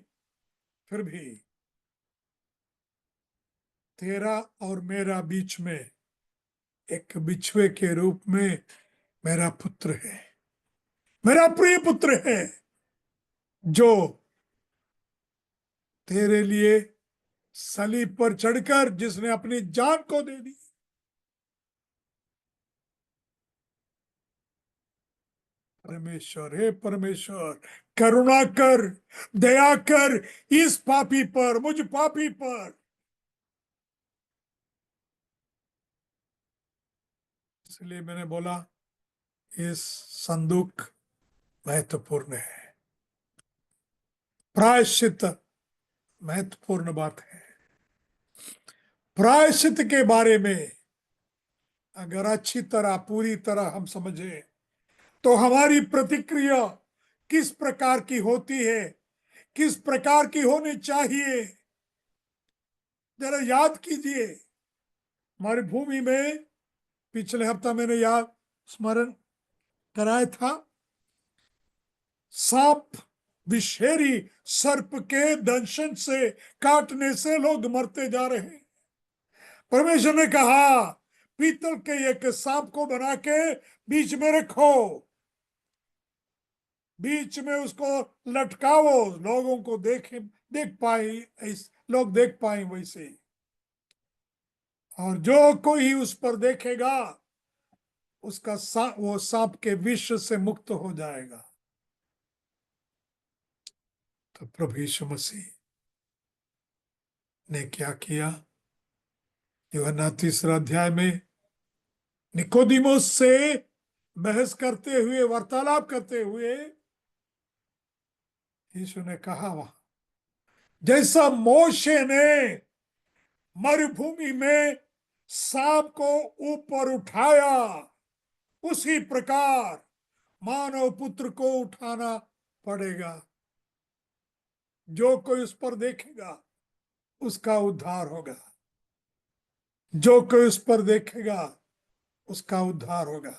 फिर भी तेरा और मेरा बीच में एक बिछुए के रूप में मेरा पुत्र है, मेरा प्रिय पुत्र है, जो तेरे लिए सलीब पर चढ़कर जिसने अपनी जान को दे दी। परमेश्वर, हे परमेश्वर, करुणा कर, दया कर इस पापी पर, मुझ पापी पर। इसलिए मैंने बोला इस संदूक महत्वपूर्ण है, प्रायश्चित महत्वपूर्ण बात है। प्रायश्चित के बारे में अगर अच्छी तरह, पूरी तरह हम समझे तो हमारी प्रतिक्रिया किस प्रकार की होती है, किस प्रकार की होनी चाहिए, जरा याद कीजिए। हमारी भूमि में पिछले हफ्ता मैंने याद स्मरण कराया था, सांप, विषैरी सर्प के दंशन से, काटने से लोग मरते जा रहे हैं। परमेश्वर ने कहा पीतल के एक सांप को बना के बीच में रखो, बीच में उसको लटकाओ, लोगों को देख पाए, लोग देख पाए वैसे। और जो कोई उस पर देखेगा उसका वो सांप के विष से मुक्त हो जाएगा। तो प्रभु यीशु मसीह ने क्या किया? यूहन्ना 3 अध्याय में निकोदिमुस से बहस करते हुए, वार्तालाप करते हुए यीशु ने कहा, वहां जैसा मोशे ने मरुभूमि में सांप को ऊपर उठाया, उसी प्रकार मानव पुत्र को उठाना पड़ेगा। जो कोई उस पर देखेगा उसका उद्धार होगा, जो कोई उस पर देखेगा उसका उद्धार होगा।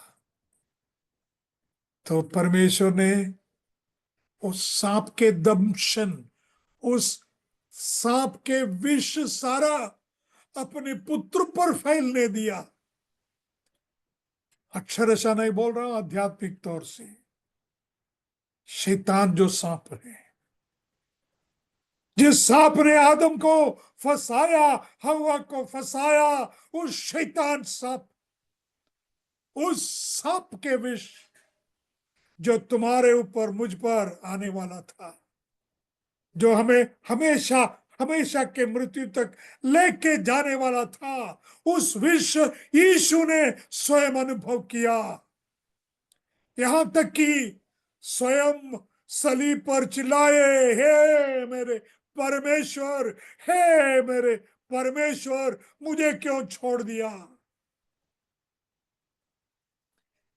तो परमेश्वर ने उस सांप के दंशन, उस सांप के विष सारा अपने पुत्र पर फैलने दिया। अक्षरशः नहीं बोल रहा हूं, आध्यात्मिक तौर से। शैतान जो सांप है, जिस सांप ने आदम को फंसाया, हवा को फंसाया, उस शैतान सांप, उस सांप के विष जो तुम्हारे ऊपर, मुझ पर आने वाला था, जो हमें हमेशा हमेशा के मृत्यु तक लेके जाने वाला था, उस विष यीशु ने स्वयं अनुभव किया। यहां तक कि स्वयं सलीब पर चिल्लाए, हे मेरे परमेश्वर, हे मेरे परमेश्वर, मुझे क्यों छोड़ दिया?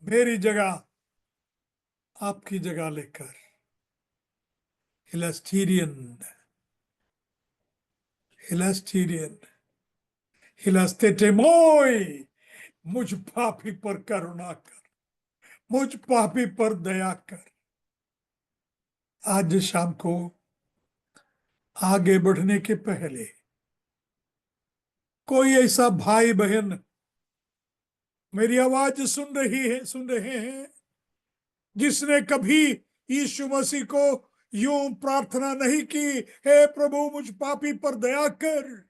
मेरी जगह, आपकी जगह लेकर हिलस्टीरियन, हिलस्टीरियन, हिलस्तेटेमोय, मुझ पापी पर करुणा कर, मुझ पापी पर दया कर। आज शाम को आगे बढ़ने के पहले कोई ऐसा भाई बहन मेरी आवाज सुन रहे हैं, जिसने कभी यीशु मसीह को यूं प्रार्थना नहीं की, हे प्रभु मुझ पापी पर दया कर,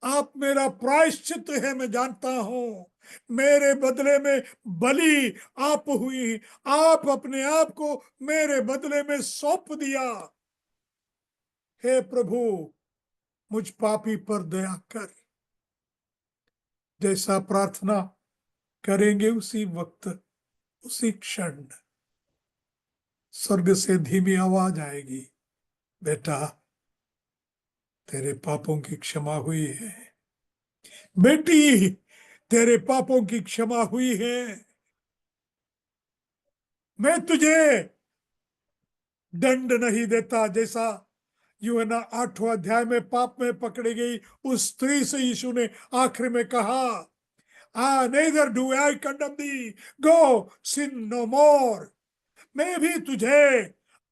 आप मेरा प्रायश्चित है, मैं जानता हूं, मेरे बदले में बलि आप हुई, आप अपने आप को मेरे बदले में सौंप दिया, हे प्रभु मुझ पापी पर दया कर। जैसा प्रार्थना करेंगे उसी वक्त, उसी क्षण स्वर्ग से धीमी आवाज आएगी, बेटा तेरे पापों की क्षमा हुई है, बेटी तेरे पापों की क्षमा हुई है, मैं तुझे दंड नहीं देता। जैसा यूहन्ना 8 अध्याय में पाप में पकड़ी गई उस स्त्री से यीशु ने आखिर में कहा, neither do I condemn thee, go sin no more। मैं भी तुझे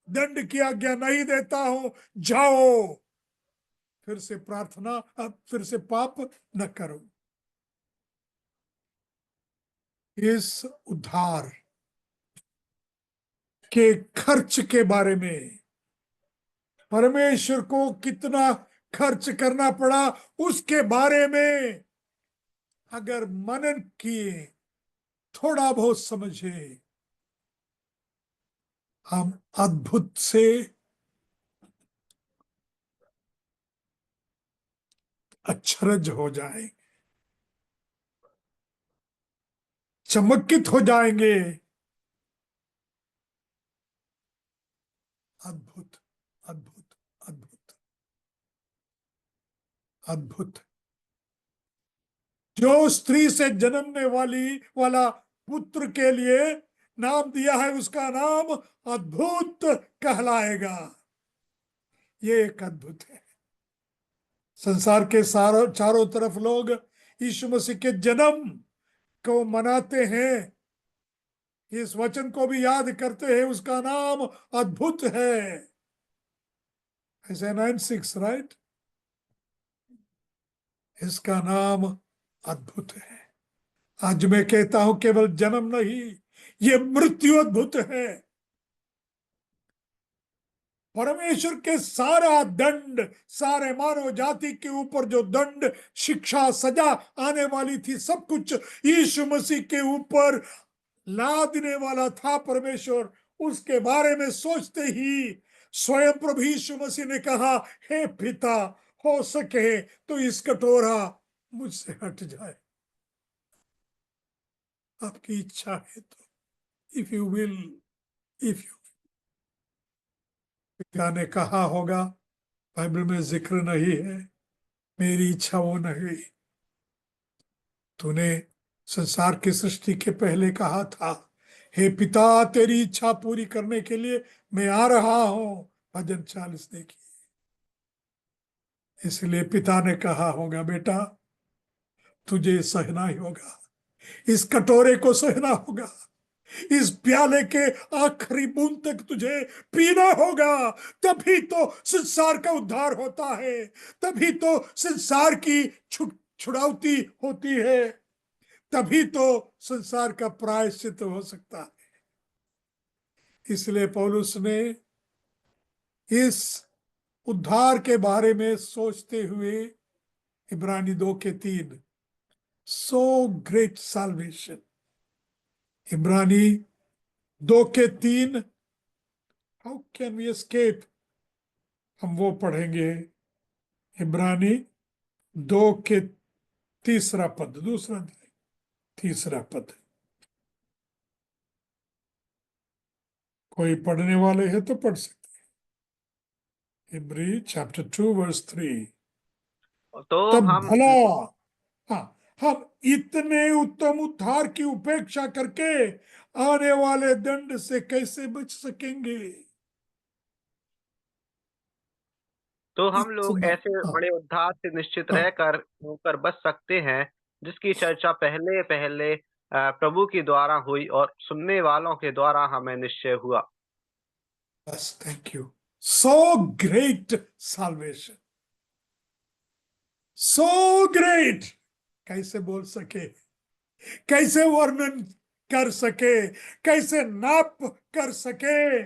दंड की आज्ञा नहीं देता हूं, जाओ फिर से प्रार्थना, अब फिर से पाप न करो। इस उद्धार के खर्च के बारे में, परमेश्वर को कितना खर्च करना पड़ा उसके बारे में अगर मनन किए, थोड़ा बहुत समझे, हम अद्भुत से अचरज हो जाएंगे, चमकित हो जाएंगे। अद्भुत, अद्भुत, अद्भुत, अद्भुत। जो स्त्री से जन्मने वाला पुत्र के लिए नाम दिया है, उसका नाम अद्भुत कहलाएगा। ये एक अद्भुत है। संसार के चारों तरफ लोग यीशु मसीह के जन्म को मनाते हैं, इस वचन को भी याद करते हैं, उसका नाम अद्भुत है। ऐसे 9:6, राइट? इसका नाम अद्भुत है। आज मैं कहता हूं केवल जन्म नहीं, ये मृत्यु अद्भुत है। परमेश्वर के सारा दंड, सारे मानव जाति के ऊपर जो दंड, शिक्षा, सजा आने वाली थी, सब कुछ यीशु मसीह के ऊपर लादने वाला था परमेश्वर। उसके बारे में सोचते ही स्वयं प्रभु यीशु मसीह ने कहा, हे पिता, हो सके तो इस कटोरा मुझसे हट जाए, आपकी इच्छा है तो, if you will, if you. पिता ने कहा होगा, बाइबल में जिक्र नहीं है, मेरी इच्छा वो नहीं। तूने संसार की सृष्टि के पहले कहा था, हे पिता, तेरी इच्छा पूरी करने के लिए मैं आ रहा हूं। भजन 40 देखिए। इसलिए पिता ने कहा होगा, बेटा तुझे सहना ही होगा, इस कटोरे को सहना होगा, इस प्याले के आखिरी बूंद तक तुझे पीना होगा। तभी तो संसार का उद्धार होता है, तभी तो संसार की छुड़ाउती होती है, तभी तो संसार का प्रायश्चित हो सकता है। इसलिए पौलुस ने इस उद्धार के बारे में सोचते हुए इब्रानी 2:3, सो ग्रेट साल्वेशन, इब्रानी 2:3, हाउ कैन वी एस्केप, हम वो पढ़ेंगे। इब्रानी 2 के 3 पद, दूसरा अध्याय, 3 पद। कोई पढ़ने वाले हैं तो पढ़ सकते हैं। इब्री चैप्टर 2 वर्स 3। तो तब हम भला, हाँ, हम इतने उत्तम उद्धार की उपेक्षा करके आने वाले दंड से कैसे बच सकेंगे? तो हम लोग इतना, ऐसे हाँ, बड़े उद्धार से निश्चित हाँ, रहकर होकर बच सकते हैं, जिसकी चर्चा पहले पहले प्रभु के द्वारा हुई और सुनने वालों के द्वारा हमें निश्चय हुआ। बस, thank you. So great salvation, so great, कैसे बोल सके, कैसे वर्णन कर सके, कैसे नाप कर सके,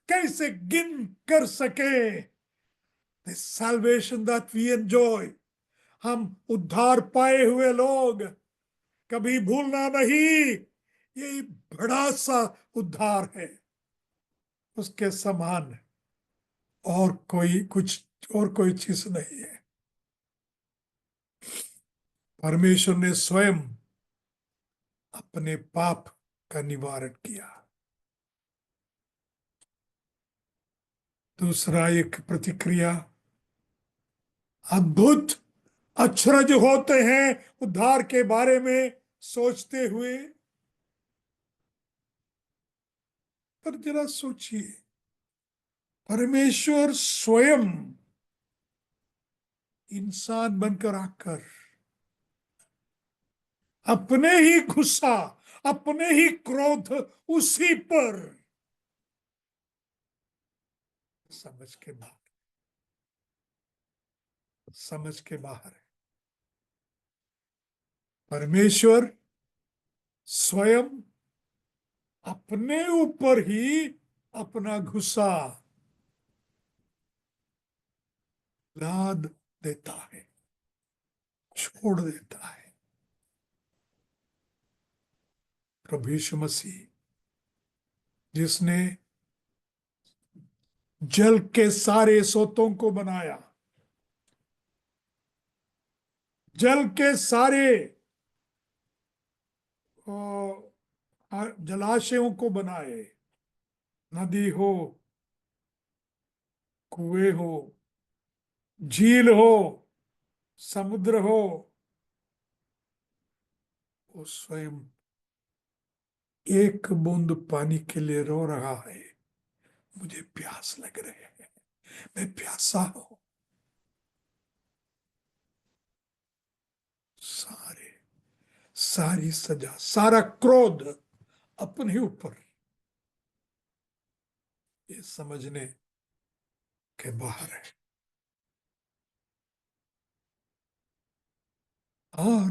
कैसे गिन कर सके। The salvation that we enjoy, हम उद्धार पाए हुए लोग कभी भूलना नहीं, ये बड़ा सा उद्धार है, उसके समान और कोई चीज नहीं है। परमेश्वर ने स्वयं अपने पाप का निवारण किया। दूसरा एक प्रतिक्रिया, अद्भुत अचरज होते हैं उद्धार के बारे में सोचते हुए। पर जरा सोचिए, परमेश्वर स्वयं इंसान बनकर आकर अपने ही गुस्सा, अपने ही क्रोध उसी पर, समझ के बाहर, समझ के बाहर है। परमेश्वर स्वयं अपने ऊपर ही अपना गुस्सा लाद देता है, छोड़ देता है। प्रभु यीशु मसीह, जिसने जल के सारे स्रोतों को बनाया, जल के सारे जलाशयों को बनाए, नदी हो, कुएं हो, झील हो, समुद्र हो, वो स्वयं एक बूंद पानी के लिए रो रहा है, मुझे प्यास लग रही है, मैं प्यासा हूं। सारे सारी सजा, सारा क्रोध अपने ऊपर, ये समझने के बाहर है। और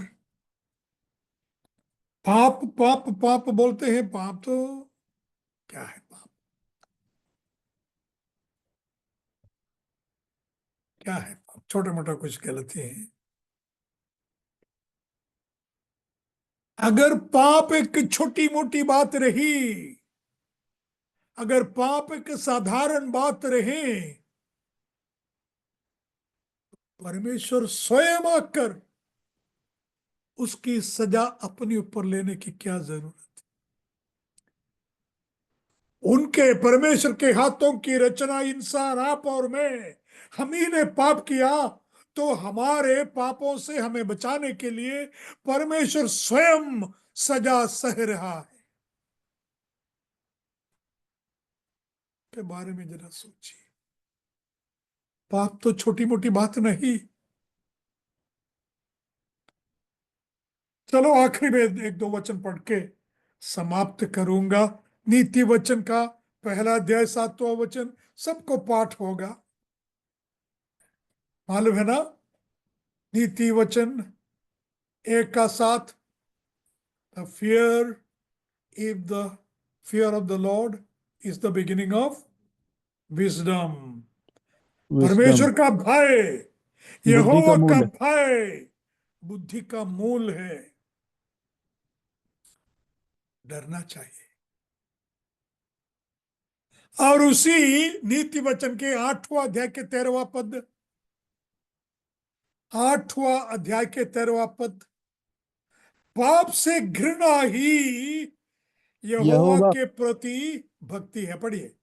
पाप पाप पाप बोलते हैं, पाप तो क्या है? पाप क्या है? पाप छोटा मोटा कुछ गलती है। अगर पाप एक छोटी मोटी बात रही, अगर पाप एक साधारण बात रहे, परमेश्वर स्वयं आकर उसकी सजा अपने ऊपर लेने की क्या जरूरत? उनके परमेश्वर के हाथों की रचना इंसान, आप और मैं, हम ही ने पाप किया, तो हमारे पापों से हमें बचाने के लिए परमेश्वर स्वयं सजा सह रहा है। के बारे में जरा सोचिए। पाप तो छोटी मोटी बात नहीं। चलो आखिरी में एक दो वचन पढ़ के समाप्त करूंगा। नीति वचन का पहला अध्याय 7वां वचन सबको पाठ होगा, मालूम है ना? नीति वचन 1 का 7, the fear, if the fear of the Lord is the beginning of wisdom। Wisdom परमेश्वर का भय, बुद्धि का यहोवा का मूल है। भय बुद्धि का मूल है। डरना चाहिए। और उसी नीति वचन के 8वां अध्याय के 13वां पद, 8वां अध्याय के 13वां पद, पाप से घृणा ही यहोवा यहोवा के प्रति भक्ति है। पढ़िए।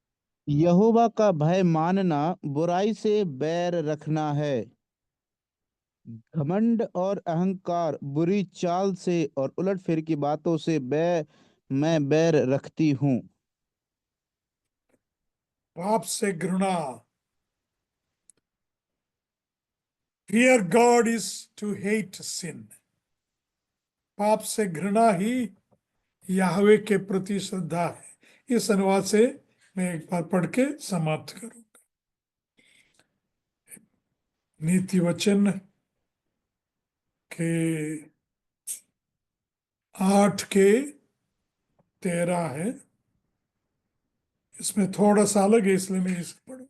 यहोवा का भय मानना बुराई से बैर रखना है। घमंड और अहंकार बुरी चाल से और उलटफेर की बातों से मैं बैर रखती हूँ। पाप से घृणा, fear God is to hate sin। पाप से घृणा ही याहवे के प्रति श्रद्धा है। इस अनुवाद से मैं एक बार पढ़ के समाप्त करूंगा। नीति वचन के 8 के 13 है, इसमें थोड़ा सा अलग है, इसलिए मैं इसे पढ़ू।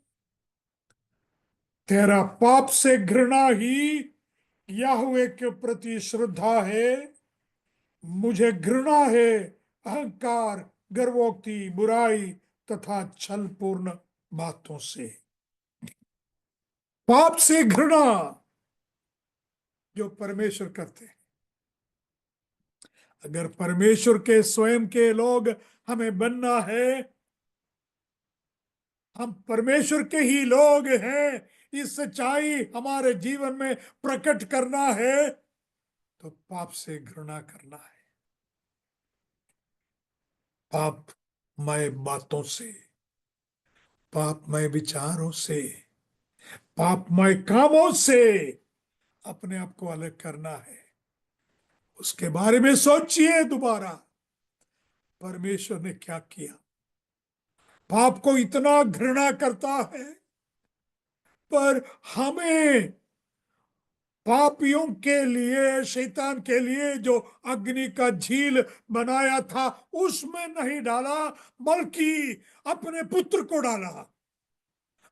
13, पाप से घृणा ही याहवे के प्रति श्रद्धा है, मुझे घृणा है अहंकार, गर्वोक्ति, बुराई तथा छलपूर्ण बातों से। पाप से घृणा जो परमेश्वर करते हैं। अगर परमेश्वर के स्वयं के लोग हमें बनना है, हम परमेश्वर के ही लोग हैं, इस सच्चाई हमारे जीवन में प्रकट करना है, तो पाप से घृणा करना है। पापमय बातों से, पापमय विचारों से, पापमय कामों से अपने आप को अलग करना है। उसके बारे में सोचिए दोबारा, परमेश्वर ने क्या किया। पाप को इतना घृणा करता है, पर हमें पापियों के लिए, शैतान के लिए जो अग्नि का झील बनाया था उसमें नहीं डाला, बल्कि अपने पुत्र को डाला,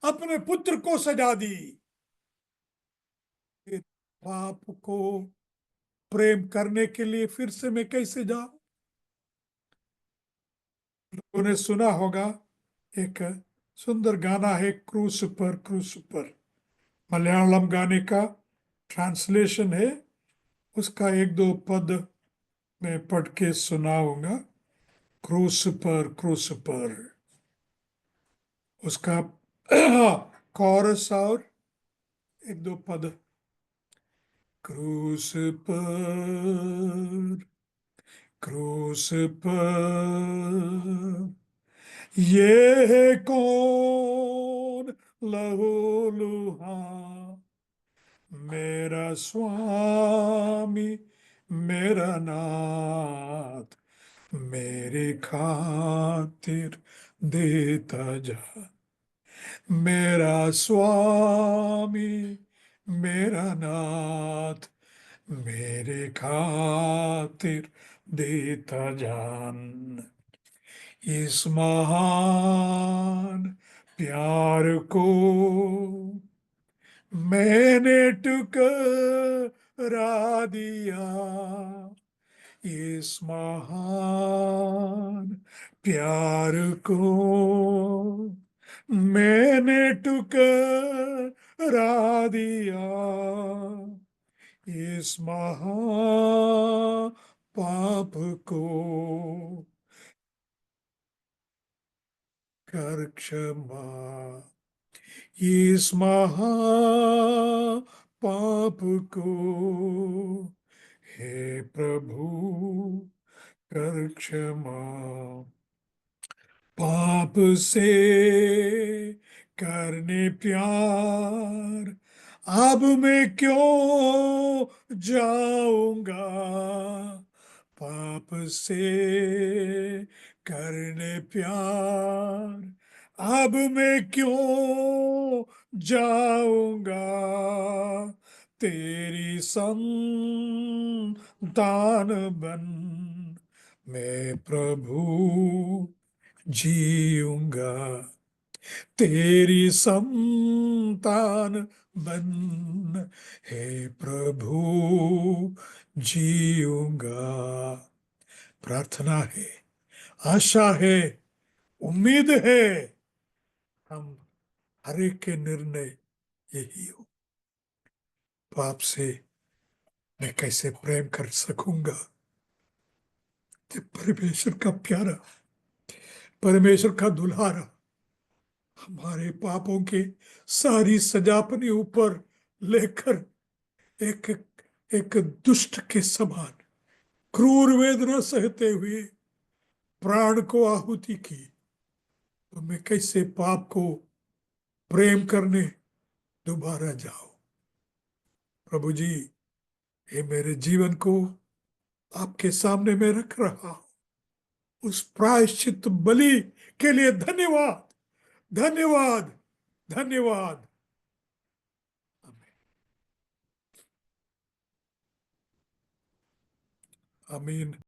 अपने पुत्र को सजा दी। फिर पाप को प्रेम करने के लिए फिर से मैं कैसे जाऊं? लोगों ने सुना होगा एक सुंदर गाना है क्रूस पर क्रूस पर। मलयालम गाने का ट्रांसलेशन है, उसका एक दो पद मैं पढ़ के सुनाऊंगा। क्रूस पर उसका कॉरस और एक दो पद। क्रूस पर ये कौन लहूलुहा, मेरा स्वामी मेरा नाथ, मेरे खातिर देता जा। मेरा स्वामी मेरा नाथ, मेरे खातिर देता जान। इस महान प्यार को मैंने ठुकरा दिया। इस महान प्यार को मैंने ठुकरा दिया। इस महान पाप को कर क्षमा। इस महा पाप को हे प्रभु कर क्षमा। पाप से करने प्यार अब मैं क्यों जाऊंगा। पाप से करने प्यार अब मैं क्यों जाऊंगा। तेरी संतान बन मैं प्रभु जीऊंगा। तेरी संतान बन हे प्रभु जीऊंगा। प्रार्थना है, आशा है, उम्मीद है, हम हर एक के निर्णय यही हो। पाप से मैं कैसे प्रेम कर सकूंगा जब परमेश्वर का प्यारा, परमेश्वर का दुल्हारा हमारे पापों के सारी सजा अपने ऊपर लेकर एक एक दुष्ट के समान क्रूर वेदना सहते हुए प्राण को आहुति की। तो मैं कैसे पाप को प्रेम करने दोबारा जाऊं। प्रभु जी, ये मेरे जीवन को आपके सामने मैं रख रहा हूं। उस प्रायश्चित बलि के लिए धन्यवाद, धन्यवाद, धन्यवाद। आमीन।